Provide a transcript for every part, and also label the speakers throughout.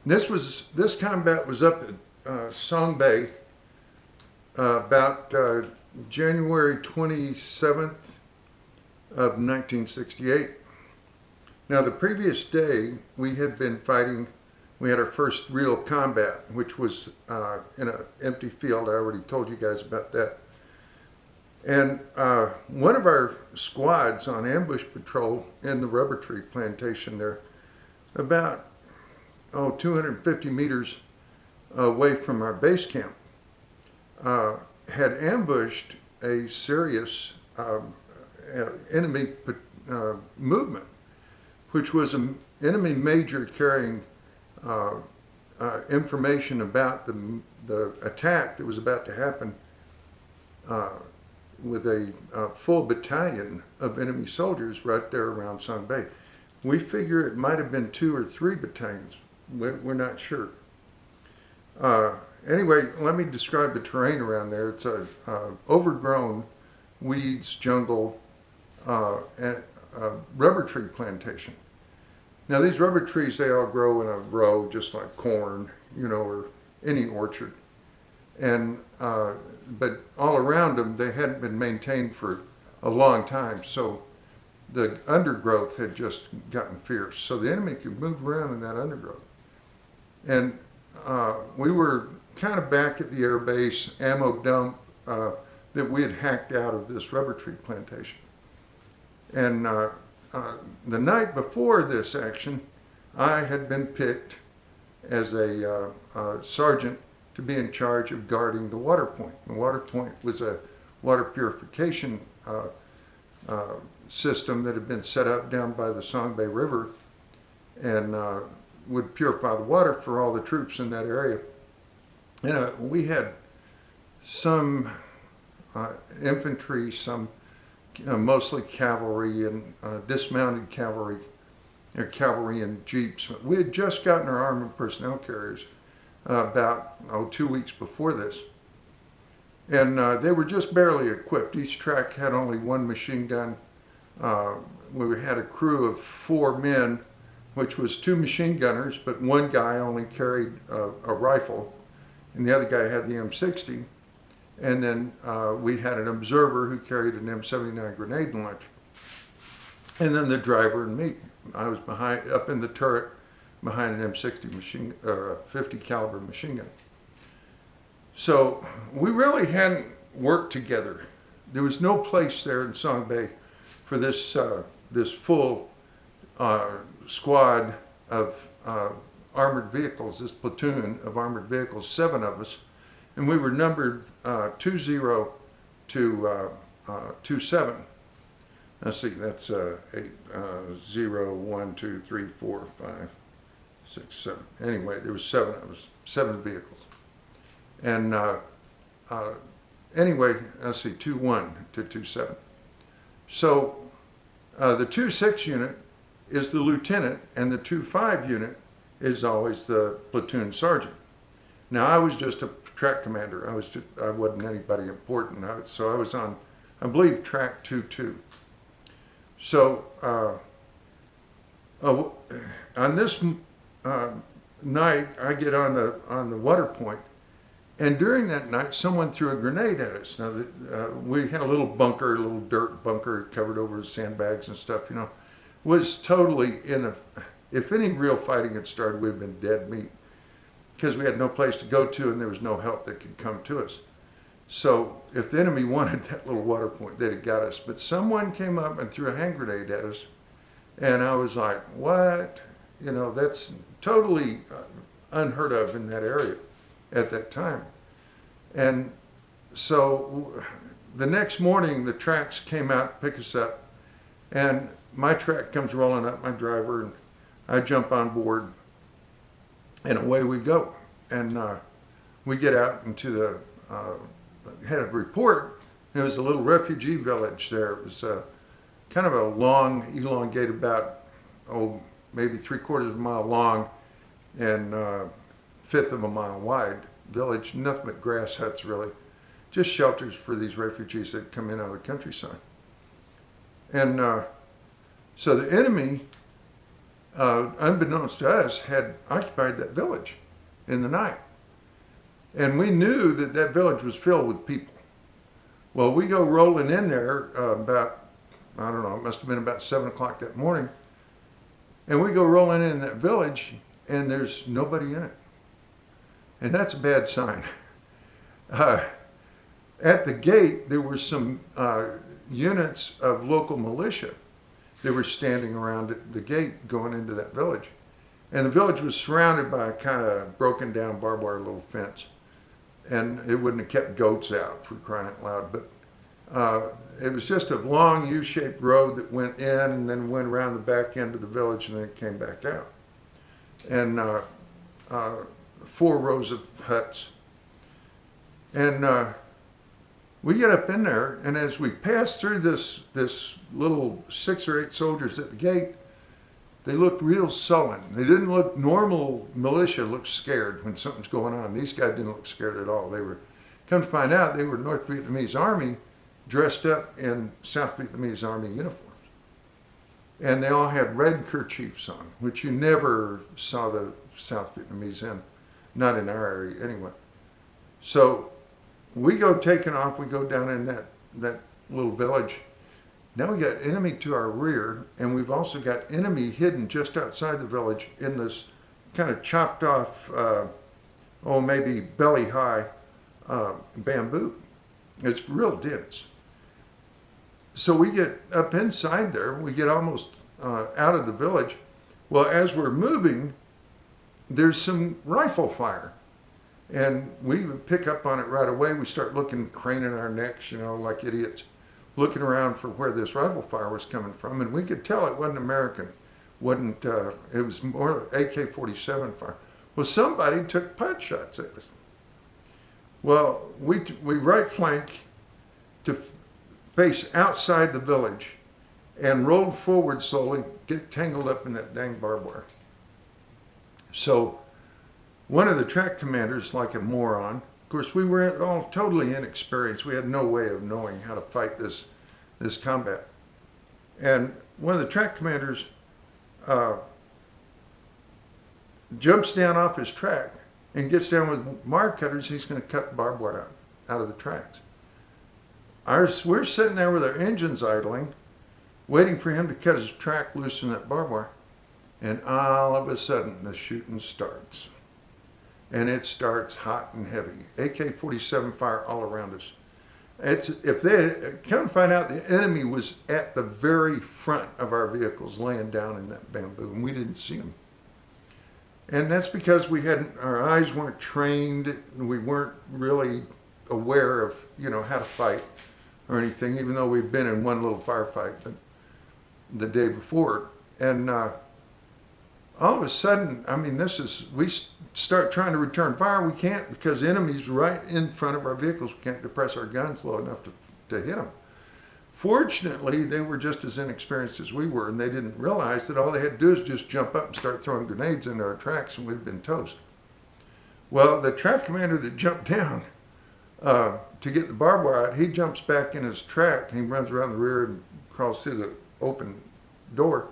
Speaker 1: This combat was up at Song Bay about January 27th of 1968. Now, the previous day, we had been fighting. We had our first real combat, which was in an empty field. I already told you guys about that. And one of our squads on ambush patrol in the rubber tree plantation there, about 250 meters away from our base camp, had ambushed a serious enemy movement, which was an enemy major carrying information about the attack that was about to happen with a full battalion of enemy soldiers right there around Song Bay. We figure it might have been 2 or 3 battalions. We're not sure. Anyway, let me describe the terrain around there. It's a overgrown weeds, jungle, and rubber tree plantation. Now these rubber trees, they all grow in a row just like corn, or any orchard. And but all around them, they hadn't been maintained for a long time, so the undergrowth had just gotten fierce. So the enemy could move around in that undergrowth. And we were kind of back at the air base ammo dump that we had hacked out of this rubber tree plantation. And the night before this action, I had been picked as a sergeant to be in charge of guarding the water point. The water point was a water purification system that had been set up down by the Song Bay River and would purify the water for all the troops in that area. And we had some infantry, some mostly cavalry and dismounted cavalry, or cavalry and jeeps. We had just gotten our armored personnel carriers about 2 weeks before this. And they were just barely equipped. Each track had only one machine gun. We had a crew of 4 men, which was 2 machine gunners, but one guy only carried a rifle, and the other guy had the M60. And then we had an observer who carried an M79 grenade launcher. And then the driver and me. I was up in the turret behind an M60 50 caliber machine gun. So we really hadn't worked together. There was no place there in Song Bay for this full squad of armored vehicles, this platoon of armored vehicles, 7 of us, and we were numbered 20 to 27. Let's see, that's 8, 0, 1, 2, 3, 4, 5, 6, 7. Anyway, there was 7 of us, 7 vehicles. And anyway, let's see, 2-1 to 2-7. So the 2-6 unit is the lieutenant, and the 2-5 unit is always the platoon sergeant. Now I was just a track commander. I wasn't anybody important. So I was on, I believe, track 2-2. So on this night, I get on the water point, and during that night, someone threw a grenade at us. Now we had a little bunker, a little dirt bunker covered over with sandbags and stuff. Was totally if any real fighting had started, we'd been dead meat, because we had no place to go to and there was no help that could come to us. So if the enemy wanted that little water point, they'd have got us. But someone came up and threw a hand grenade at us, and I was like, what? That's totally unheard of in that area at that time. And so the next morning, the tracks came out to pick us up, and my track comes rolling up, my driver, and I jump on board, and away we go. And we get out into the had a report. There was a little refugee village there. It was kind of a long, elongated, about maybe 3/4 of a mile long and 1/5 of a mile wide village. Nothing but grass huts, really, just shelters for these refugees that come in out of the countryside. And so the enemy unbeknownst to us, had occupied that village in the night. And we knew that that village was filled with people. Well, we go rolling in there about, I don't know, it must have been about 7 o'clock that morning. And we go rolling in that village, and there's nobody in it. And that's a bad sign. At the gate, there were some units of local militia. They were standing around at the gate going into that village. And the village was surrounded by a kind of broken down barbed wire little fence. And it wouldn't have kept goats out, for crying out loud. But it was just a long U-shaped road that went in and then went around the back end of the village and then came back out. And 4 rows of huts. And we get up in there, and as we pass through this little 6 or 8 soldiers at the gate, they looked real sullen. They didn't look normal. Militia looked scared when something's going on. These guys didn't look scared at all. They were, come to find out, they were North Vietnamese Army dressed up in South Vietnamese Army uniforms. And they all had red kerchiefs on, which you never saw the South Vietnamese in, not in our area anyway. So we go taking off, we go down in that little village. Now we got enemy to our rear, and we've also got enemy hidden just outside the village in this kind of chopped off, maybe belly high bamboo. It's real dense. So we get up inside there, we get almost out of the village. Well, as we're moving, there's some rifle fire. And we pick up on it right away. We start looking, craning our necks, like idiots, looking around for where this rifle fire was coming from. And we could tell it wasn't American. It was more AK-47 fire. Well, somebody took pot shots at us. Well, we right flank to face outside the village and rolled forward slowly, get tangled up in that dang barbed wire. So one of the track commanders, like a moron, of course we were all totally inexperienced. We had no way of knowing how to fight this combat. And one of the track commanders jumps down off his track and gets down with wire cutters. He's going to cut barbed wire out of the tracks. We're sitting there with our engines idling, waiting for him to cut his track loose from that barbed wire. And all of a sudden, the shooting starts. And it starts hot and heavy. AK-47 fire all around us. If they come find out, the enemy was at the very front of our vehicles, laying down in that bamboo, and we didn't see them. And that's because our eyes weren't trained, and we weren't really aware of, how to fight or anything, even though we'd been in one little firefight the day before. And all of a sudden, we start trying to return fire. We can't, because the enemy's right in front of our vehicles. We can't depress our guns low enough to hit them. Fortunately, they were just as inexperienced as we were, and they didn't realize that all they had to do is just jump up and start throwing grenades into our tracks, and we'd been toast. Well, the track commander that jumped down to get the barbed wire out, he jumps back in his track. He runs around the rear and crawls through the open door.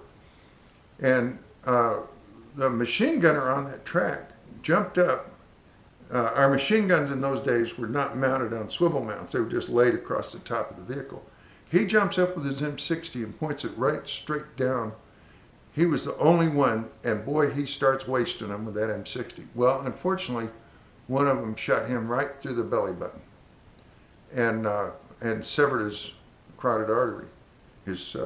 Speaker 1: And the machine gunner on that track jumped up. Our machine guns in those days were not mounted on swivel mounts. They were just laid across the top of the vehicle. He jumps up with his M60 and points it right straight down. He was the only one, and boy, he starts wasting them with that M60. Well, unfortunately, one of them shot him right through the belly button and severed his carotid artery, his